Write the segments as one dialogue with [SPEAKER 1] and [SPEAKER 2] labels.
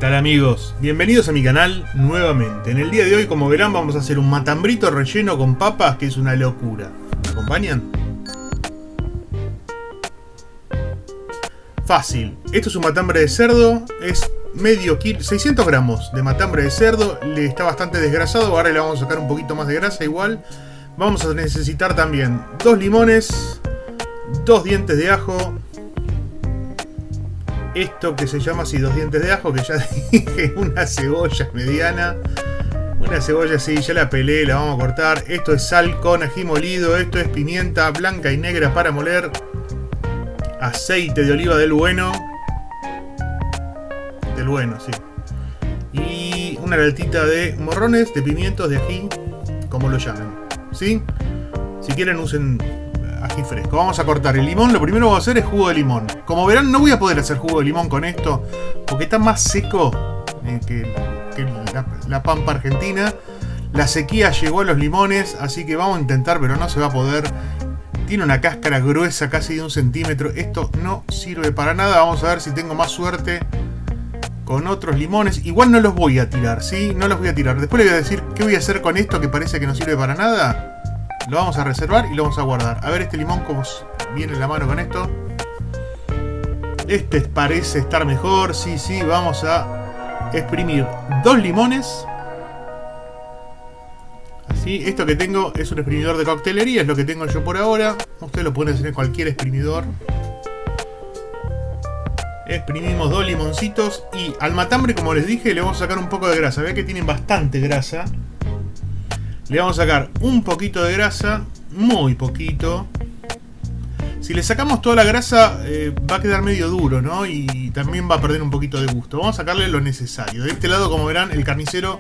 [SPEAKER 1] tal amigos? Bienvenidos a mi canal nuevamente. En el día de hoy, como verán, vamos a hacer un matambrito relleno con papas, que es una locura. ¿Me acompañan? Fácil. Esto es un matambre de cerdo, es medio kilo, 600 gramos de matambre de cerdo. Le está bastante desgrasado, ahora le vamos a sacar un poquito más de grasa igual. Vamos a necesitar también 2 limones, 2 dientes de ajo. Esto que se llama así, 2 dientes de ajo, que ya dije, una cebolla mediana. Una cebolla así, ya la pelé, la vamos a cortar. Esto es sal con ají molido. Esto es pimienta blanca y negra para moler. Aceite de oliva del bueno. Del bueno, sí. Y una latita de morrones, de pimientos, de ají, como lo llamen, ¿sí? Si quieren usen ají fresco. Vamos a cortar el limón. Lo primero que vamos a hacer es jugo de limón. Como verán, no voy a poder hacer jugo de limón con esto, porque está más seco que la pampa argentina. La sequía llegó a los limones, así que vamos a intentar, pero no se va a poder. Tiene una cáscara gruesa, casi de 1 centímetro. Esto no sirve para nada. Vamos a ver si tengo más suerte con otros limones. Igual no los voy a tirar, ¿sí? No los voy a tirar. Después les voy a decir qué voy a hacer con esto que parece que no sirve para nada. Lo vamos a reservar y lo vamos a guardar. A ver este limón cómo viene en la mano con esto. Este parece estar mejor. Sí, vamos a exprimir 2 limones. Así, esto que tengo es un exprimidor de coctelería, es lo que tengo yo por ahora. Ustedes lo pueden hacer en cualquier exprimidor. Exprimimos 2 limoncitos y al matambre, como les dije, le vamos a sacar un poco de grasa. Vean que tienen bastante grasa. Le vamos a sacar un poquito de grasa, muy poquito. Si le sacamos toda la grasa va a quedar medio duro, ¿no? Y también va a perder un poquito de gusto. Vamos a sacarle lo necesario. De este lado, como verán, el carnicero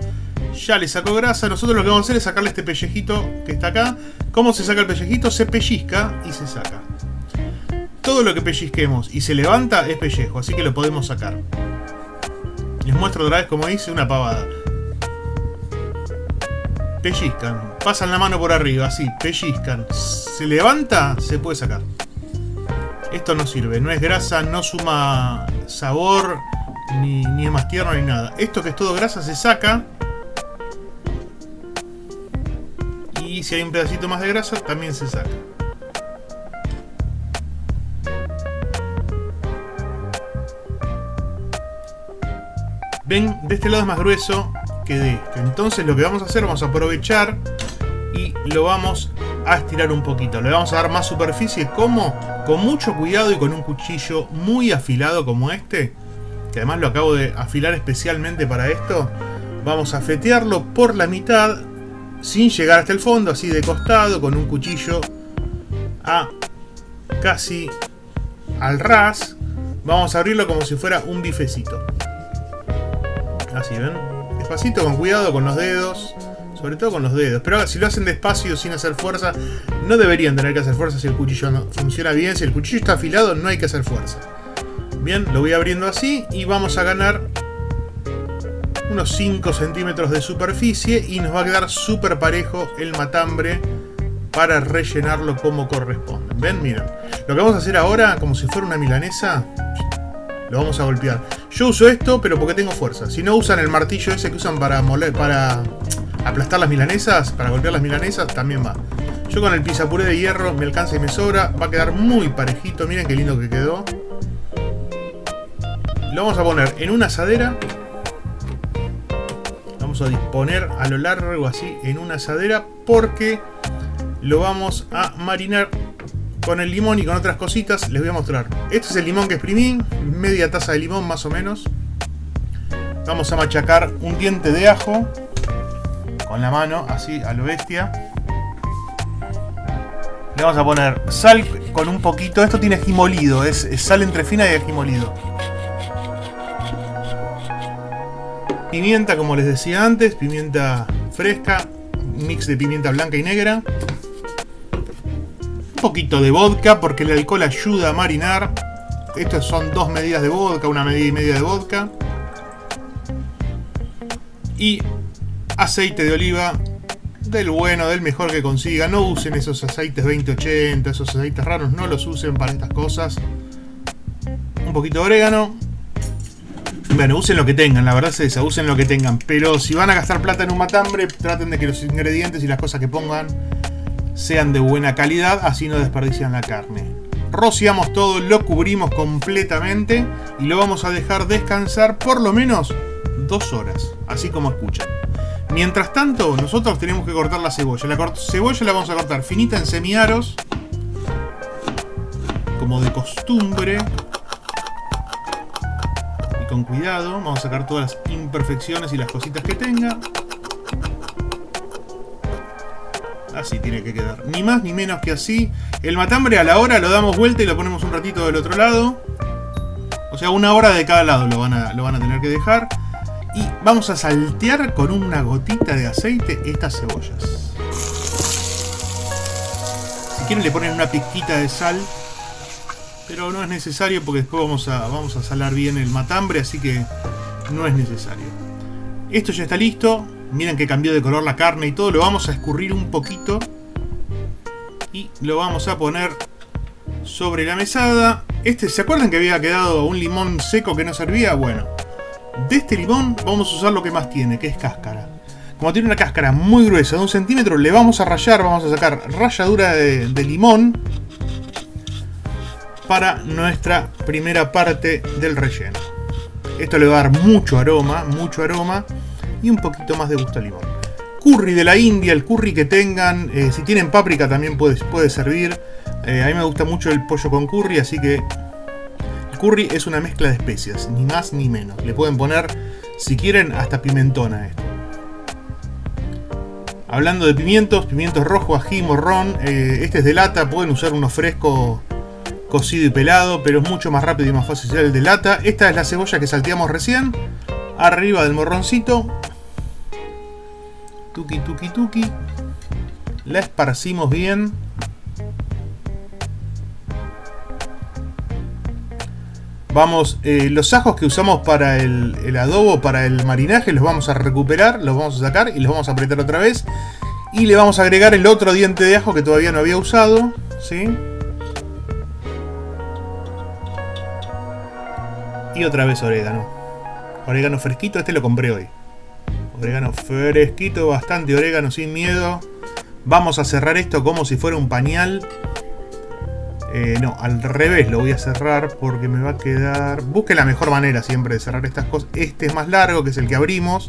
[SPEAKER 1] ya le sacó grasa. Nosotros lo que vamos a hacer es sacarle este pellejito que está acá. ¿Cómo se saca el pellejito? Se pellizca y se saca. Todo lo que pellizquemos y se levanta es pellejo, así que lo podemos sacar. Les muestro otra vez cómo hice una pavada. Pellizcan, pasan la mano por arriba, así, pellizcan. Se levanta, se puede sacar. Esto no sirve, no es grasa, no suma sabor, ni es más tierno ni nada. Esto que es todo grasa se saca. Y si hay un pedacito más de grasa, también se saca. Ven, de este lado es más grueso que de este. Entonces lo que vamos a hacer, vamos a aprovechar y lo vamos a estirar un poquito. Le vamos a dar más superficie. ¿Cómo? Con mucho cuidado y con un cuchillo muy afilado como este, que además lo acabo de afilar especialmente para esto. Vamos a fetearlo por la mitad sin llegar hasta el fondo, así de costado, con un cuchillo a casi al ras. Vamos a abrirlo como si fuera un bifecito. Así, ¿ven? Despacito, con cuidado, con los dedos. Sobre todo con los dedos. Pero si lo hacen despacio, sin hacer fuerza, no deberían tener que hacer fuerza si el cuchillo no funciona bien. Si el cuchillo está afilado, no hay que hacer fuerza. Bien, lo voy abriendo así y vamos a ganar unos 5 centímetros de superficie y nos va a quedar súper parejo el matambre para rellenarlo como corresponde. ¿Ven? Miren. Lo que vamos a hacer ahora, como si fuera una milanesa, lo vamos a golpear. Yo uso esto, pero porque tengo fuerza. Si no usan el martillo ese que usan para moler, para aplastar las milanesas, para golpear las milanesas, también va. Yo con el pisapuré de hierro me alcanza y me sobra. Va a quedar muy parejito. Miren qué lindo que quedó. Lo vamos a poner en una asadera. Vamos a disponer a lo largo así en una asadera, porque lo vamos a marinar con el limón y con otras cositas. Les voy a mostrar. Este es el limón que exprimí, media taza de limón más o menos. Vamos a machacar un diente de ajo con la mano, así a lo bestia. Le vamos a poner sal con un poquito. Esto tiene ají molido, es sal entre fina y ají molido. Pimienta, como les decía antes, pimienta fresca, un mix de pimienta blanca y negra. Un poquito de vodka, porque el alcohol ayuda a marinar. Estos son 2 medidas de vodka, 1 medida y media de vodka. Y aceite de oliva del bueno, del mejor que consiga. No usen esos aceites 2080, esos aceites raros, no los usen para estas cosas. Un poquito de orégano. Bueno, usen lo que tengan, la verdad es esa, usen lo que tengan. Pero si van a gastar plata en un matambre, traten de que los ingredientes y las cosas que pongan sean de buena calidad, así no desperdician la carne. Rociamos todo, lo cubrimos completamente y lo vamos a dejar descansar por lo menos 2 horas, así como escuchan. Mientras tanto, nosotros tenemos que cortar la cebolla. La cebolla la vamos a cortar finita en semiaros, como de costumbre. Y con cuidado, vamos a sacar todas las imperfecciones y las cositas que tenga. Así tiene que quedar, ni más ni menos que así. El matambre a la hora lo damos vuelta y lo ponemos un ratito del otro lado. O sea, 1 hora de cada lado lo van a tener que dejar. Y vamos a saltear con una gotita de aceite estas cebollas. Si quieren le ponen una pizquita de sal, pero no es necesario porque después vamos a salar bien el matambre, así que no es necesario. Esto ya está listo. Miren que cambió de color la carne y todo. Lo vamos a escurrir un poquito y lo vamos a poner sobre la mesada. ¿Se acuerdan que había quedado un limón seco que no servía? Bueno, de este limón vamos a usar lo que más tiene, que es cáscara. Como tiene una cáscara muy gruesa de 1 centímetro, le vamos a rallar, vamos a sacar ralladura de limón para nuestra primera parte del relleno. Esto le va a dar mucho aroma y un poquito más de gusto a limón. Curry de la India, el curry que tengan, si tienen páprica también puede servir. A mí me gusta mucho el pollo con curry, así que el curry es una mezcla de especias, ni más ni menos. Le pueden poner, si quieren, hasta pimentón a esto. Hablando de pimientos rojos, ají, morrón, este es de lata, pueden usar uno fresco, cocido y pelado, pero es mucho más rápido y más fácil ser el de lata. Esta es la cebolla que salteamos recién, arriba del morroncito. Tuki, tuki, tuki. La esparcimos bien. Vamos, los ajos que usamos para el adobo, para el marinaje, los vamos a recuperar, los vamos a sacar y los vamos a apretar otra vez. Y le vamos a agregar el otro diente de ajo que todavía no había usado, ¿sí? Y otra vez orégano. Orégano fresquito, este lo compré hoy. Orégano fresquito, bastante orégano, sin miedo. Vamos a cerrar esto como si fuera un pañal. No, al revés lo voy a cerrar porque me va a quedar... Busque la mejor manera siempre de cerrar estas cosas. Este es más largo, que es el que abrimos.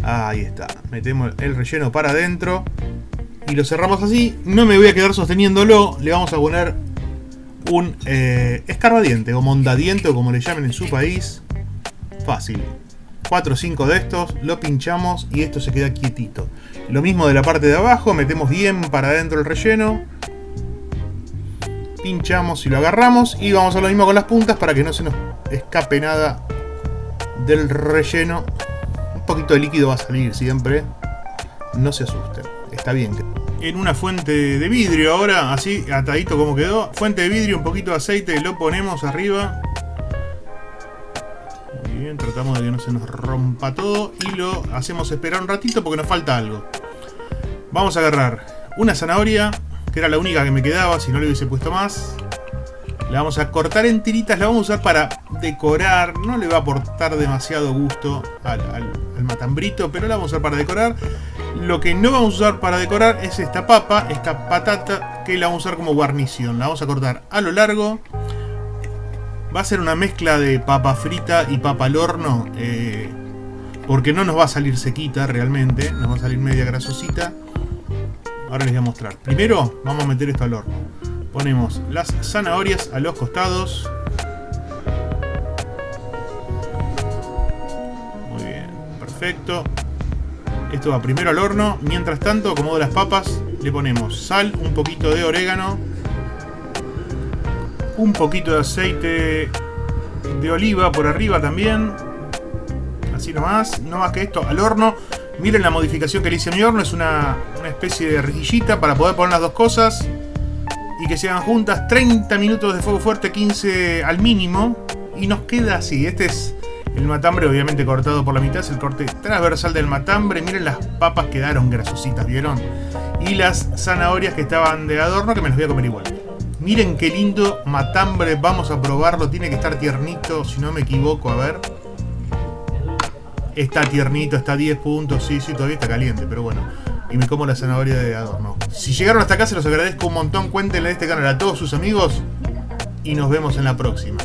[SPEAKER 1] Ahí está. Metemos el relleno para adentro y lo cerramos así. No me voy a quedar sosteniéndolo. Le vamos a poner un escarbadiente o mondadiente o como le llamen en su país. Fácil. 4 o 5 de estos, lo pinchamos y esto se queda quietito. Lo mismo de la parte de abajo, metemos bien para adentro el relleno. Pinchamos y lo agarramos y vamos a lo mismo con las puntas para que no se nos escape nada del relleno. Un poquito de líquido va a salir siempre. No se asusten, está bien. En una fuente de vidrio ahora, así atadito como quedó. Fuente de vidrio, un poquito de aceite, lo ponemos arriba. Muy bien, tratamos de que no se nos rompa todo y lo hacemos esperar un ratito porque nos falta algo. Vamos a agarrar una zanahoria, que era la única que me quedaba, si no le hubiese puesto más. La vamos a cortar en tiritas, la vamos a usar para decorar. No le va a aportar demasiado gusto al matambrito, pero la vamos a usar para decorar. Lo que no vamos a usar para decorar es esta papa, esta patata, que la vamos a usar como guarnición. La vamos a cortar a lo largo. Va a ser una mezcla de papa frita y papa al horno, porque no nos va a salir sequita realmente, nos va a salir media grasosita. Ahora les voy a mostrar. Primero vamos a meter esto al horno. Ponemos las zanahorias a los costados. Muy bien, perfecto. Esto va primero al horno. Mientras tanto, acomodo las papas. Le ponemos sal, un poquito de orégano, un poquito de aceite de oliva por arriba también. Así nomás, no más que esto al horno. Miren la modificación que le hice a mi horno. Es una especie de rejillita para poder poner las dos cosas y que se hagan juntas. 30 minutos de fuego fuerte, 15 al mínimo. Y nos queda así. Este es el matambre, obviamente cortado por la mitad. Es el corte transversal del matambre. Miren, las papas quedaron grasositas, ¿vieron? Y las zanahorias que estaban de adorno, que me las voy a comer igual. Miren qué lindo matambre. Vamos a probarlo. Tiene que estar tiernito, si no me equivoco. A ver. Está tiernito, está a 10 puntos. Sí, todavía está caliente, pero bueno. Y me como la zanahoria de adorno. Si llegaron hasta acá se los agradezco un montón. Cuéntenle a este canal a todos sus amigos. Y nos vemos en la próxima.